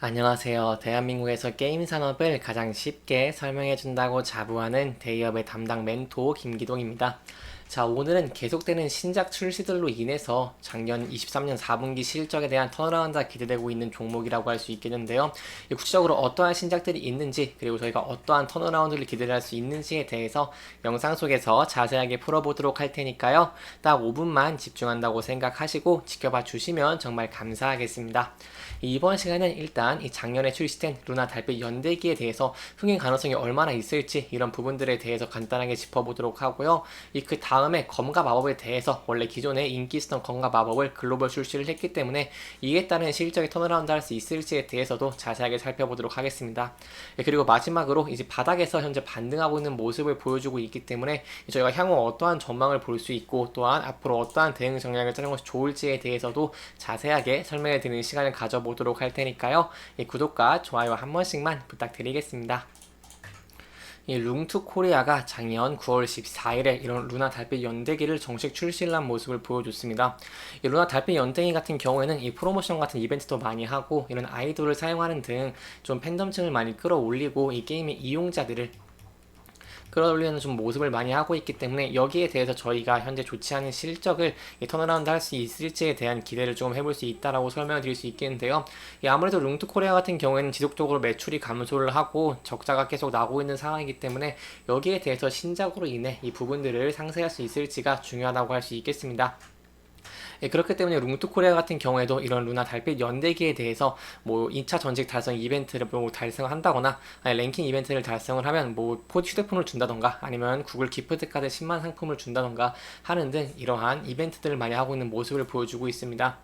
안녕하세요. 대한민국에서 게임 산업을 가장 쉽게 설명해준다고 자부하는 대기업의 담당 멘토 김기동입니다. 자, 오늘은 계속되는 신작 출시들로 인해서 작년 23년 4분기 실적에 대한 턴어라운드가 기대되고 있는 종목이라고 할 수 있겠는데요. 구체적으로 어떠한 신작들이 있는지, 그리고 저희가 어떠한 턴어라운드를 기대할 수 있는지에 대해서 영상 속에서 자세하게 풀어보도록 할 테니까요. 딱 5분만 집중한다고 생각하시고 지켜봐 주시면 정말 감사하겠습니다. 이번 시간은 일단 이 작년에 출시된 루나 달빛 연대기에 대해서 흥행 가능성이 얼마나 있을지 이런 부분들에 대해서 간단하게 짚어보도록 하고요. 그 다음에 검과 마법에 대해서 원래 기존에 인기 있었던 검과 마법을 글로벌 출시를 했기 때문에 이에 따른 실적이 턴어라운드 할 수 있을지에 대해서도 자세하게 살펴보도록 하겠습니다. 그리고 마지막으로 이제 바닥에서 현재 반등하고 있는 모습을 보여주고 있기 때문에 저희가 향후 어떠한 전망을 볼 수 있고 또한 앞으로 어떠한 대응 전략을 짜는 것이 좋을지에 대해서도 자세하게 설명해 드리는 시간을 가져보도록 할 테니까요. 구독과 좋아요 한 번씩만 부탁드리겠습니다. 이 룽투 코리아가 작년 9월 14일에 이런 루나 달빛 연대기를 정식 출시를 한 모습을 보여줬습니다. 이 루나 달빛 연대기 같은 경우에는 이 프로모션 같은 이벤트도 많이 하고 이런 아이돌을 사용하는 등 좀 팬덤층을 많이 끌어올리고 이 게임의 이용자들을 끌어올리는 좀 모습을 많이 하고 있기 때문에 여기에 대해서 저희가 현재 좋지 않은 실적을 턴어라운드 할 수 있을지에 대한 기대를 좀 해볼 수 있다라고 설명을 드릴 수 있겠는데요. 아무래도 룽투 코리아 같은 경우에는 지속적으로 매출이 감소를 하고 적자가 계속 나고 있는 상황이기 때문에 여기에 대해서 신작으로 인해 이 부분들을 상쇄할 수 있을지가 중요하다고 할 수 있겠습니다. 그렇기 때문에 룽투 코리아 같은 경우에도 이런 루나 달빛 연대기에 대해서 뭐 2차 전직 달성 이벤트를 뭐 달성을 한다거나 아니 랭킹 이벤트를 달성을 하면 뭐 휴대폰을 준다던가 아니면 구글 기프트 카드 10만 상품을 준다던가 하는 등 이러한 이벤트들을 많이 하고 있는 모습을 보여주고 있습니다.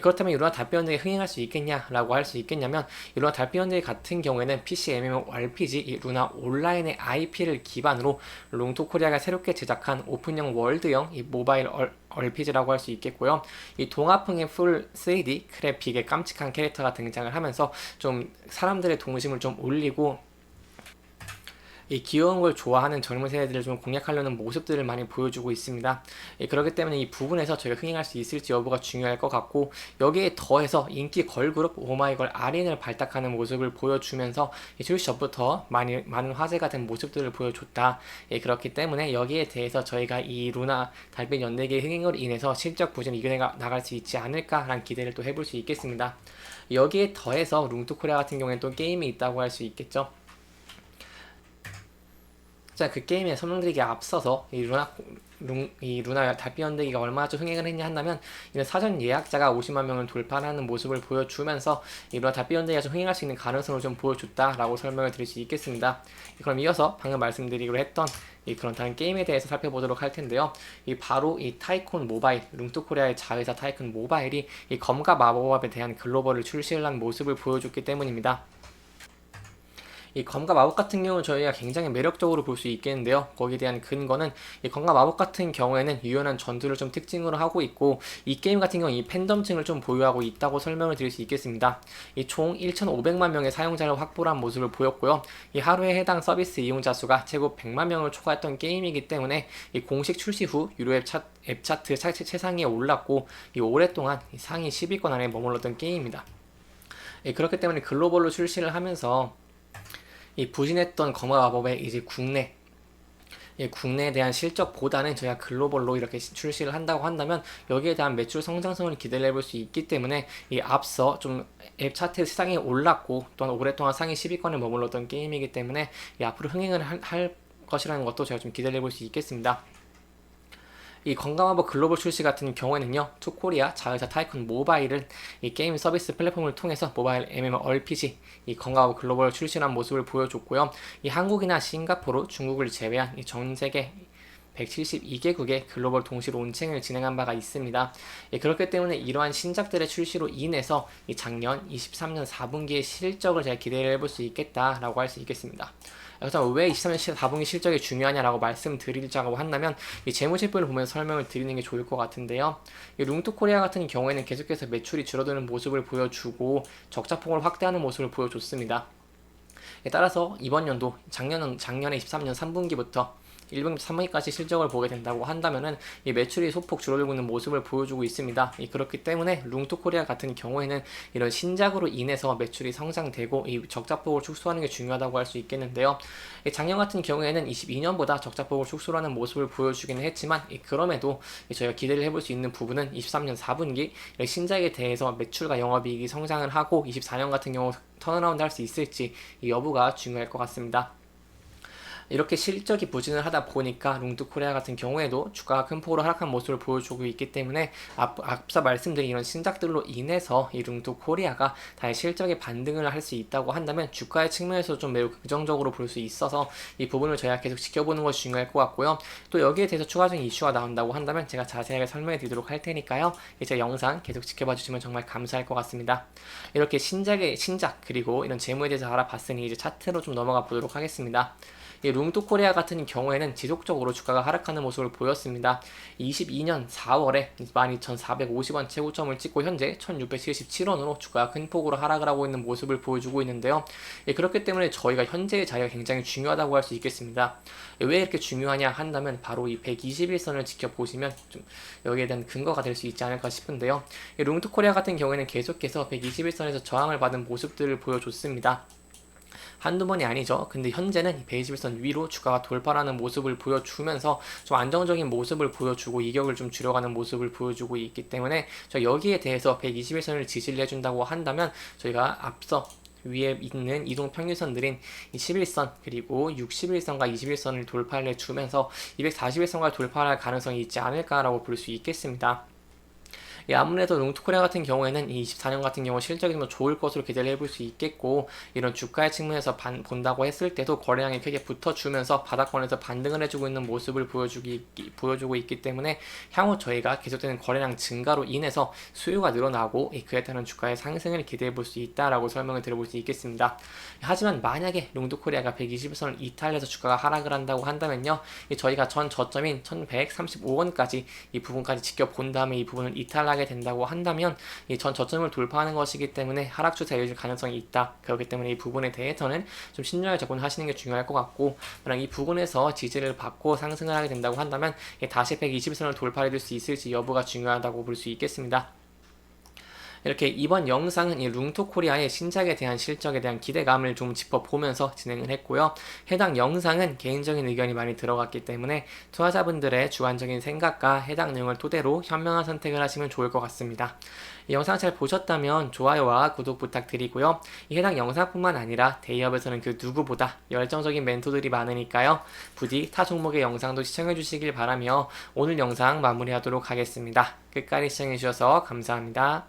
그렇다면 이 루나 달빛 연대기 흥행할 수 있겠냐라고 할 수 있겠냐면 이 루나 달빛 연대기 같은 경우에는 PC MMORPG 이 루나 온라인의 IP를 기반으로 룽투 코리아가 새롭게 제작한 오픈형 월드형 이 모바일 RPG라고 할 수 있겠고요. 이 동화풍의 풀 3D 그래픽의 깜찍한 캐릭터가 등장을 하면서 좀 사람들의 동심을 좀 올리고 이 귀여운 걸 좋아하는 젊은 세대들을 좀 공략하려는 모습들을 많이 보여주고 있습니다. 그렇기 때문에 이 부분에서 저희가 흥행할 수 있을지 여부가 중요할 것 같고 여기에 더해서 인기 걸그룹 오마이걸 아린을 발탁하는 모습을 보여주면서 출시 전부터 많은 화제가 된 모습들을 보여줬다. 그렇기 때문에 여기에 대해서 저희가 이 루나 달빛 연대기의 흥행으로 인해서 실적 부진을 이겨내 나갈 수 있지 않을까라는 기대를 또 해볼 수 있겠습니다. 여기에 더해서 룽투 코리아 같은 경우에는 또 게임이 있다고 할 수 있겠죠. 자, 그 게임에 설명드리기에 앞서서 이 루나 달빛 연대기가 얼마나 좀 흥행을 했냐 한다면 이런 사전 예약자가 50만 명을 돌파하는 모습을 보여주면서 이 루나 달빛 연대기가 좀 흥행할 수 있는 가능성을 좀 보여줬다라고 설명을 드릴 수 있겠습니다. 그럼 이어서 방금 말씀드리기로 했던 그런 다른 게임에 대해서 살펴보도록 할 텐데요. 바로 이 타이콘 모바일, 룽투 코리아의 자회사 타이콘 모바일이 이 검과 마법에 대한 글로벌을 출시를 한 모습을 보여줬기 때문입니다. 이 검과 마법 같은 경우는 저희가 굉장히 매력적으로 볼 수 있겠는데요. 거기에 대한 근거는 이 검과 마법 같은 경우에는 유연한 전투를 좀 특징으로 하고 있고 이 게임 같은 경우 이 팬덤층을 좀 보유하고 있다고 설명을 드릴 수 있겠습니다. 총 1,500만 명의 사용자를 확보한 모습을 보였고요. 이 하루에 해당 서비스 이용자 수가 최고 100만 명을 초과했던 게임이기 때문에 이 공식 출시 후 유료 앱 차트 최상위에 올랐고 이 오랫동안 상위 10위권 안에 머물렀던 게임입니다. 그렇기 때문에 글로벌로 출시를 하면서 이 부진했던 검화 마법의 이제 국내에 대한 실적보다는 저희가 글로벌로 이렇게 출시를 한다고 한다면 여기에 대한 매출 성장성을 기대를 해볼 수 있기 때문에 이 앞서 좀 앱 차트 상위에 올랐고 또한 오랫동안 상위 10위권에 머물렀던 게임이기 때문에 앞으로 흥행을 할 것이라는 것도 제가 좀 기대를 해볼 수 있겠습니다. 이 건강마법 글로벌 출시 같은 경우에는요, 투코리아 자회사 타이쿤 모바일은 이 게임 서비스 플랫폼을 통해서 모바일 MMORPG 이 건강마법 글로벌 출시한 모습을 보여줬고요. 이 한국이나 싱가포르, 중국을 제외한 이 전 세계 172개국의 글로벌 동시 론칭을 진행한 바가 있습니다. 그렇기 때문에 이러한 신작들의 출시로 인해서 이 작년 23년 4분기의 실적을 제가 기대를 해볼 수 있겠다라고 할 수 있겠습니다. 그래서 왜 23년 4분기 실적이 중요하냐라고 말씀드리자고 한다면 이 재무제표를 보면서 설명을 드리는 게 좋을 것 같은데요. 이 룽투 코리아 같은 경우에는 계속해서 매출이 줄어드는 모습을 보여주고 적자폭을 확대하는 모습을 보여줬습니다. 따라서 이번 연도 작년에 23년 3분기부터 1분기, 3분기까지 실적을 보게 된다고 한다면은 이 매출이 소폭 줄어들고 있는 모습을 보여주고 있습니다. 그렇기 때문에 룽토코리아 같은 경우에는 이런 신작으로 인해서 매출이 성장되고 이 적자폭을 축소하는 게 중요하다고 할 수 있겠는데요. 작년 같은 경우에는 22년보다 적자폭을 축소하는 모습을 보여주기는 했지만 그럼에도 저희가 기대를 해볼 수 있는 부분은 23년 4분기 신작에 대해서 매출과 영업이익이 성장을 하고 24년 같은 경우 턴어라운드 할 수 있을지 이 여부가 중요할 것 같습니다. 이렇게 실적이 부진을 하다 보니까 룽뚜코리아 같은 경우에도 주가가 큰 폭으로 하락한 모습을 보여주고 있기 때문에 앞서 말씀드린 이런 신작들로 인해서 이 룽뚜코리아가 다시 실적에 반등을 할 수 있다고 한다면 주가의 측면에서 좀 매우 긍정적으로 볼 수 있어서 이 부분을 저희가 계속 지켜보는 것이 중요할 것 같고요. 또 여기에 대해서 추가적인 이슈가 나온다고 한다면 제가 자세하게 설명해 드리도록 할 테니까요. 제 영상 계속 지켜봐 주시면 정말 감사할 것 같습니다. 이렇게 신작 그리고 이런 재무에 대해서 알아봤으니 이제 차트로 좀 넘어가 보도록 하겠습니다. 룽토코리아 같은 경우에는 지속적으로 주가가 하락하는 모습을 보였습니다. 22년 4월에 12,450원 최고점을 찍고 현재 1,677원으로 주가가 큰 폭으로 하락을 하고 있는 모습을 보여주고 있는데요. 그렇기 때문에 저희가 현재의 자리가 굉장히 중요하다고 할 수 있겠습니다. 왜 이렇게 중요하냐 한다면 바로 이 121선을 지켜보시면 좀 여기에 대한 근거가 될 수 있지 않을까 싶은데요. 룽토코리아 같은 경우에는 계속해서 121선에서 저항을 받은 모습들을 보여줬습니다. 한두 번이 아니죠. 근데 현재는 121선 위로 주가가 돌파하는 모습을 보여주면서 좀 안정적인 모습을 보여주고 이격을 좀 줄여가는 모습을 보여주고 있기 때문에 여기에 대해서 121선을 지지를 해준다고 한다면 저희가 앞서 위에 있는 이동평균선들인 11선 그리고 61선과 21선을 돌파를 해주면서 241선과 돌파할 가능성이 있지 않을까라고 볼 수 있겠습니다. 아무래도 룽토코리아 같은 경우에는 이 24년 같은 경우 실적이 좀 좋을 것으로 기대를 해볼 수 있겠고 이런 주가의 측면에서 본다고 했을 때도 거래량이 크게 붙어주면서 바닥권에서 반등을 해주고 있는 모습을 보여주고 있기 때문에 향후 저희가 계속되는 거래량 증가로 인해서 수요가 늘어나고 그에 따른 주가의 상승을 기대해 볼 수 있다라고 설명을 드려볼 수 있겠습니다. 하지만 만약에 룽토코리아가 120선을 이탈해서 주가가 하락을 한다고 한다면요, 저희가 전 저점인 1135원까지 이 부분까지 지켜본 다음에 이 부분을 이탈하게 된다고 한다면 이 전 저점을 돌파하는 것이기 때문에 하락 추세가 이어질 가능성이 있다. 그렇기 때문에 이 부분에 대해서는 좀 신중하게 접근하시는 게 중요할 것 같고, 만약 이 부분에서 지지를 받고 상승을 하게 된다고 한다면 다시 120선을 돌파해 줄 수 있을지 여부가 중요하다고 볼 수 있겠습니다. 이렇게 이번 영상은 이 룽토코리아의 신작에 대한 실적에 대한 기대감을 좀 짚어보면서 진행을 했고요. 해당 영상은 개인적인 의견이 많이 들어갔기 때문에 투자자분들의 주관적인 생각과 해당 내용을 토대로 현명한 선택을 하시면 좋을 것 같습니다. 이 영상 잘 보셨다면 좋아요와 구독 부탁드리고요. 이 해당 영상뿐만 아니라 대기업에서는 그 누구보다 열정적인 멘토들이 많으니까요. 부디 타 종목의 영상도 시청해 주시길 바라며 오늘 영상 마무리하도록 하겠습니다. 끝까지 시청해 주셔서 감사합니다.